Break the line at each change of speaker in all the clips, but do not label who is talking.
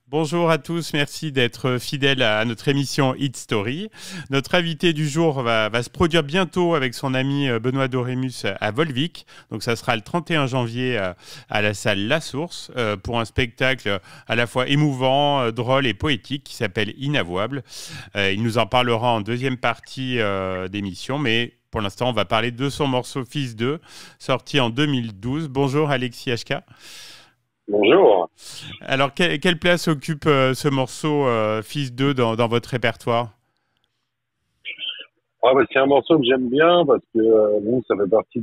Bonjour à tous, merci d'être fidèles à notre émission Hit Story. Notre invité du jour va se produire bientôt avec son ami Benoît Dorémus à Volvic. Donc ça sera le 31 janvier à la salle La Source pour un spectacle à la fois émouvant, drôle et poétique qui s'appelle Inavouable. Il nous en parlera en deuxième partie d'émission, mais pour l'instant on va parler de son morceau Fils 2, sorti en 2012. Bonjour Alexis HK.
Bonjour.
Alors, quelle place occupe ce morceau Fils 2 dans votre répertoire?
C'est un morceau que j'aime bien parce que bon, ça fait partie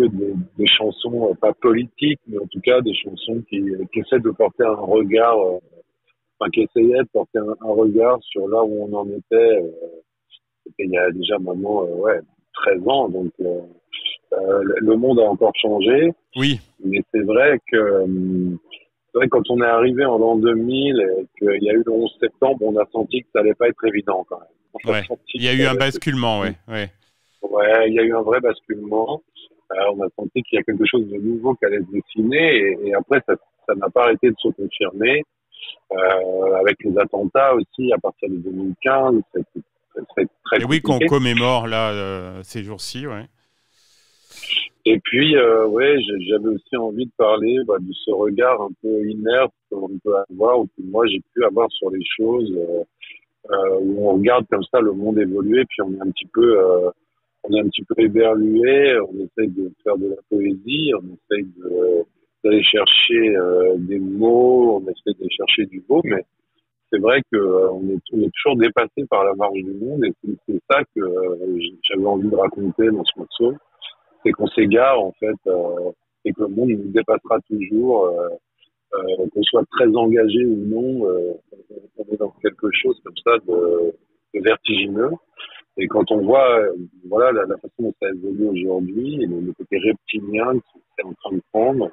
des chansons pas politiques, mais en tout cas des chansons qui essaient de porter un regard, qui essayaient de porter un regard sur là où on en était. C'était il y a déjà maintenant 13 ans, donc le monde a encore changé.
Oui.
Mais c'est vrai que quand on est arrivé en l'an 2000 et qu'il y a eu le 11 septembre, on a senti que ça allait pas être évident quand même.
Ouais. Il y a eu un basculement, ouais.
Ouais, il y a eu un vrai basculement. On a senti qu'il y a quelque chose de nouveau qui allait se dessiner et après ça n'a pas arrêté de se confirmer. Avec les attentats aussi à partir de 2015, c'est très
et oui,
compliqué.
qu'on commémore là ces jours-ci, ouais.
Et puis, j'avais aussi envie de parler de ce regard un peu inerte qu'on peut avoir, ou que moi j'ai pu avoir sur les choses, où on regarde comme ça le monde évoluer, puis on est un petit peu éberlué, on essaye de faire de la poésie, on essaye d'aller chercher des mots, on essaye d'aller chercher du beau, mais c'est vrai que on est toujours dépassé par la marge du monde, et c'est ça que j'avais envie de raconter dans ce morceau. C'est qu'on s'égare en fait et que le monde nous dépassera toujours, qu'on soit très engagé ou non, on est dans quelque chose comme ça de vertigineux. Et quand on voit la façon dont ça évolue aujourd'hui, et le côté reptilien qui est en train de prendre,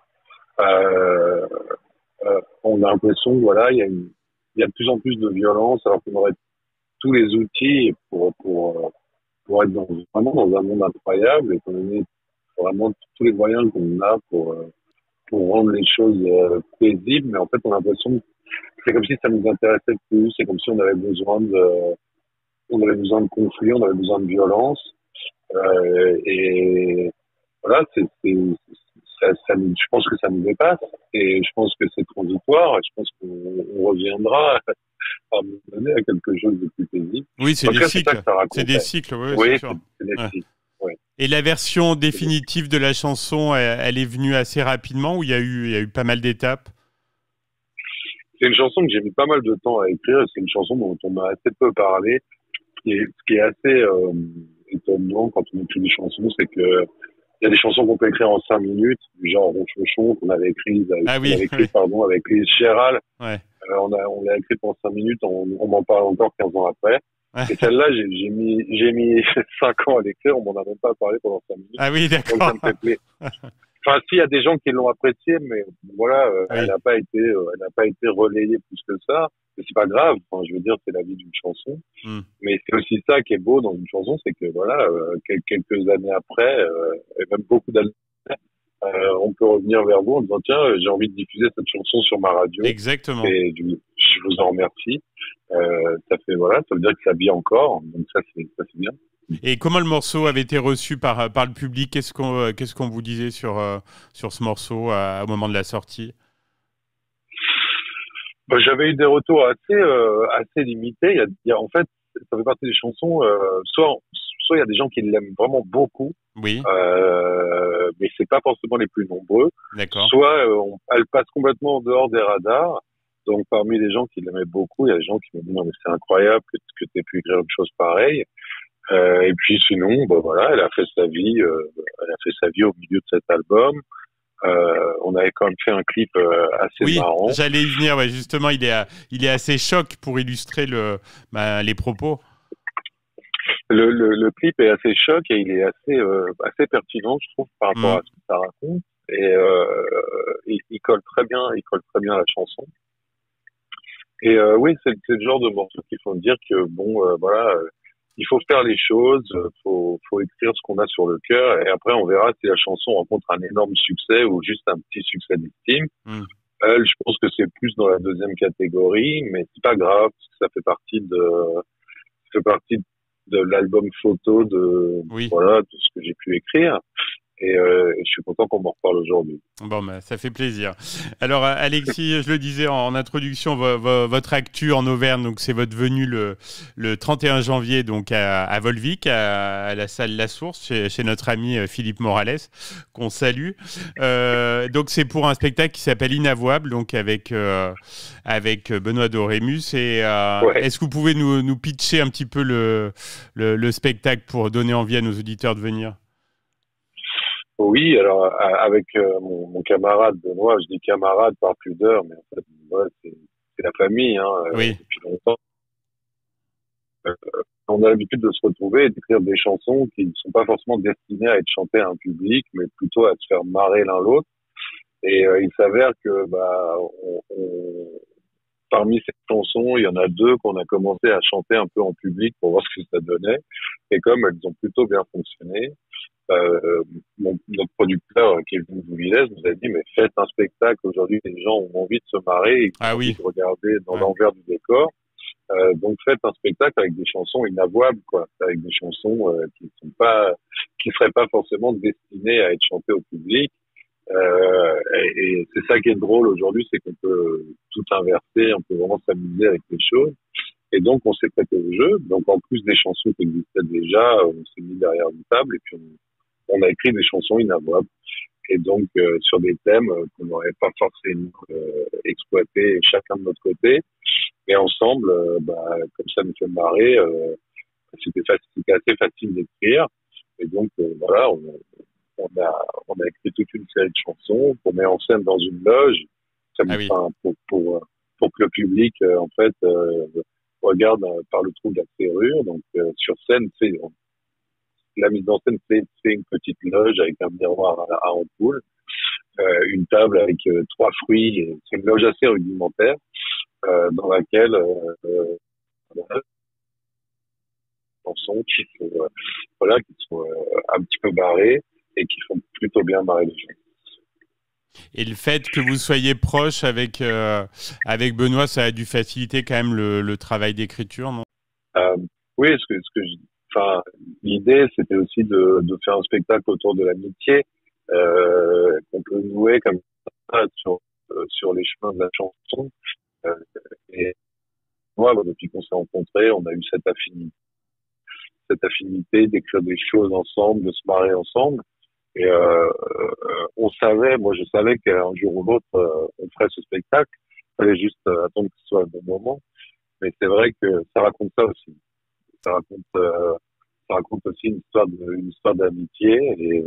on a l'impression que il y a de plus en plus de violence alors qu'on aurait tous les outils pour être vraiment dans un monde incroyable et qu'on ait vraiment tous les moyens qu'on a pour rendre les choses paisibles, mais en fait on a l'impression que c'est comme si ça nous intéressait plus, c'est comme si on avait besoin de conflits, on avait besoin de violence, et voilà, je pense que ça nous dépasse, et je pense que c'est transitoire, et je pense qu'on reviendra à un moment donné à quelque chose de plus paisible.
Oui, c'est des cycles. C'est des cycles, oui, c'est sûr.
C'est des cycles. Ouais.
Et la version définitive de la chanson, elle est venue assez rapidement ou il y a eu pas mal d'étapes?
C'est une chanson que j'ai mis pas mal de temps à écrire. C'est une chanson dont on m'a assez peu parlé. Ce qui est assez étonnant quand on écrit des chansons, c'est que il y a des chansons qu'on peut écrire en 5 minutes, du genre Ronchonchon, qu'on avait écrit, avec Lise Chéral.
Ouais.
On l'a écrit en 5 minutes, on m'en parle encore 15 ans après. Et celle-là, j'ai mis 5 ans à l'écrire, on m'en a même pas parlé pendant 5 minutes.
Ah oui, d'accord.
Donc ça me fait plaisir. Enfin, s'il y a des gens qui l'ont appréciée, mais voilà,
oui.
elle n'a pas été relayée plus que ça. Mais c'est pas grave. Enfin, je veux dire, c'est la vie d'une chanson. Mais c'est aussi ça qui est beau dans une chanson, c'est que voilà, quelques années après, et même beaucoup d'années après, on peut revenir vers vous en disant tiens, j'ai envie de diffuser cette chanson sur ma radio.
Exactement.
Et je vous en remercie. Ça veut dire que ça vit encore. Donc ça c'est bien.
Et comment le morceau avait été reçu par le public? Qu'est-ce qu'on vous disait sur ce morceau au moment de la sortie?
J'avais eu des retours assez limités. En fait, ça fait partie des chansons. Soit il y a des gens qui l'aiment vraiment beaucoup.
Oui.
Mais c'est pas forcément les plus nombreux.
D'accord.
Soit elle passe complètement en dehors des radars. Donc parmi les gens qui l'aimaient beaucoup, il y a des gens qui m'ont dit non mais c'est incroyable que tu aies pu écrire une chose pareille. Et puis sinon, elle a fait sa vie. Elle a fait sa vie au milieu de cet album. On avait quand même fait un clip assez marrant.
Oui, j'allais y venir. Ouais, justement, il est assez choc pour illustrer les propos.
Le clip est assez choc et il est assez pertinent, je trouve, par rapport à ce que ça raconte. Et il colle très bien à la chanson. Et oui, c'est le genre de morceau qu'il faut dire que il faut faire les choses, faut écrire ce qu'on a sur le cœur, et après on verra si la chanson rencontre un énorme succès ou juste un petit succès d'estime. Elle, je pense que c'est plus dans la deuxième catégorie, mais c'est pas grave, parce que ça fait partie de l'album photo
Oui.
voilà, de ce que j'ai pu écrire. Et je suis content qu'on m'en reparle aujourd'hui.
Bon, bah, ça fait plaisir. Alors, Alexis, je le disais en introduction, votre actu en Auvergne, donc c'est votre venue le 31 janvier donc à Volvic, à la salle La Source, chez notre ami Philippe Morales, qu'on salue. Donc, c'est pour un spectacle qui s'appelle Inavouable, donc avec Benoît Dorémus. Et
Ouais.
est-ce que vous pouvez nous pitcher un petit peu le spectacle pour donner envie à nos auditeurs de venir?
Oui, alors avec mon camarade Benoît, je dis camarade par pudeur, mais en fait, voilà, c'est la famille, hein,
Oui.
depuis longtemps. Euh, on a l'habitude de se retrouver et d'écrire des chansons qui ne sont pas forcément destinées à être chantées à un public, mais plutôt à se faire marrer l'un l'autre. Et il s'avère que parmi ces chansons, il y en a deux qu'on a commencé à chanter un peu en public pour voir ce que ça donnait. Et comme elles ont plutôt bien fonctionné, notre producteur, Kevin Bouvillès, nous a dit, mais faites un spectacle. Aujourd'hui, les gens ont envie de se marrer, ils
Ah
ont envie
oui.
de regarder dans
Ouais.
l'envers du décor. Donc faites un spectacle avec des chansons inavouables, quoi, avec des chansons qui seraient pas forcément destinées à être chantées au public. Et c'est ça qui est drôle aujourd'hui, c'est qu'on peut tout inverser, on peut vraiment s'amuser avec les choses. Et donc on s'est prêté au jeu. Donc en plus des chansons qui existaient déjà, on s'est mis derrière une table et puis on a écrit des chansons inavouables. Et donc sur des thèmes qu'on n'aurait pas forcément exploités chacun de notre côté. Et ensemble, comme ça nous fait marrer, c'était assez facile d'écrire. Et donc voilà, on a écrit toute une série de chansons qu'on met en scène dans une loge,
Ah oui.
enfin, pour que le public en fait regarde par le trou de la serrure. Donc sur scène, la mise en scène, c'est une petite loge avec un miroir à ampoule, une table avec trois fruits. C'est une loge assez rudimentaire dans laquelle voilà, chansons qui sont un petit peu barrées et qui font plutôt bien marrer les gens.
Et le fait que vous soyez proche avec Benoît, ça a dû faciliter quand même le travail d'écriture, non?
Euh, oui, enfin, l'idée, c'était aussi de faire un spectacle autour de l'amitié qu'on peut nouer comme ça sur les chemins de la chanson. Euh, et moi, depuis qu'on s'est rencontrés, on a eu cette affinité d'écrire des choses ensemble, de se marrer ensemble. Et moi je savais qu'un jour ou l'autre, on ferait ce spectacle. Il fallait juste attendre que ce soit le bon moment. Mais c'est vrai que ça raconte ça aussi. Ça raconte, euh, ça raconte aussi une histoire d'amitié.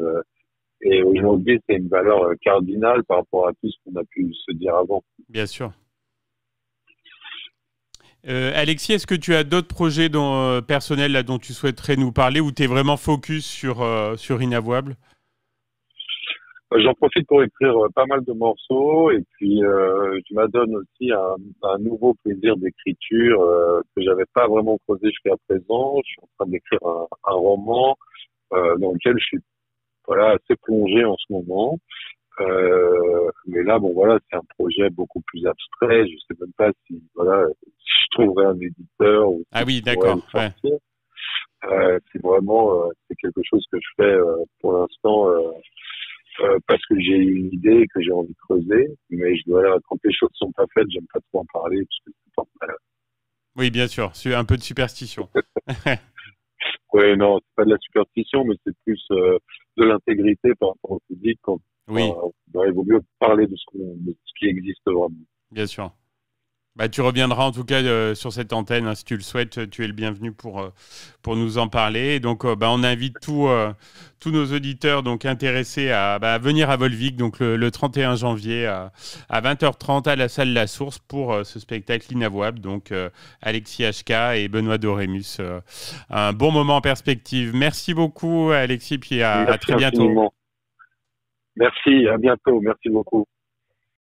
Et aujourd'hui, c'est une valeur cardinale par rapport à tout ce qu'on a pu se dire avant.
Bien sûr. Alexis, est-ce que tu as d'autres projets personnels là, dont tu souhaiterais nous parler ou tu es vraiment focus sur Inavouable?
J'en profite pour écrire pas mal de morceaux et puis je m'adonne aussi à un nouveau plaisir d'écriture que j'avais pas vraiment creusé jusqu'à présent. Je suis en train d'écrire un roman dans lequel je suis voilà assez plongé en ce moment. Mais là, bon voilà, c'est un projet beaucoup plus abstrait. Je sais même pas si voilà si je trouverai un éditeur ou
Ah
si
oui,
je pourrais le
d'accord. Ouais.
sortir. C'est vraiment c'est quelque chose que je fais pour l'instant. Parce que j'ai une idée et que j'ai envie de creuser, mais quand les choses sont pas faites, j'aime pas trop en parler parce que c'est pas mal.
Oui, bien sûr. C'est un peu de superstition.
Ouais, non, c'est pas de la superstition, mais c'est plus de l'intégrité par rapport au public.
Oui,
Il vaut mieux parler de de ce qui existe vraiment.
bien sûr. Bah, tu reviendras en tout cas sur cette antenne, hein, si tu le souhaites, tu es le bienvenu pour nous en parler. Et donc, on invite tous nos auditeurs donc, intéressés à venir à Volvic donc, le 31 janvier à 20h30 à la salle La Source pour ce spectacle inavouable. Donc, Alexis HK et Benoît Dorémus. Un bon moment en perspective. Merci beaucoup, Alexis, puis à
Merci
très bientôt.
infiniment. Merci, à bientôt. Merci beaucoup.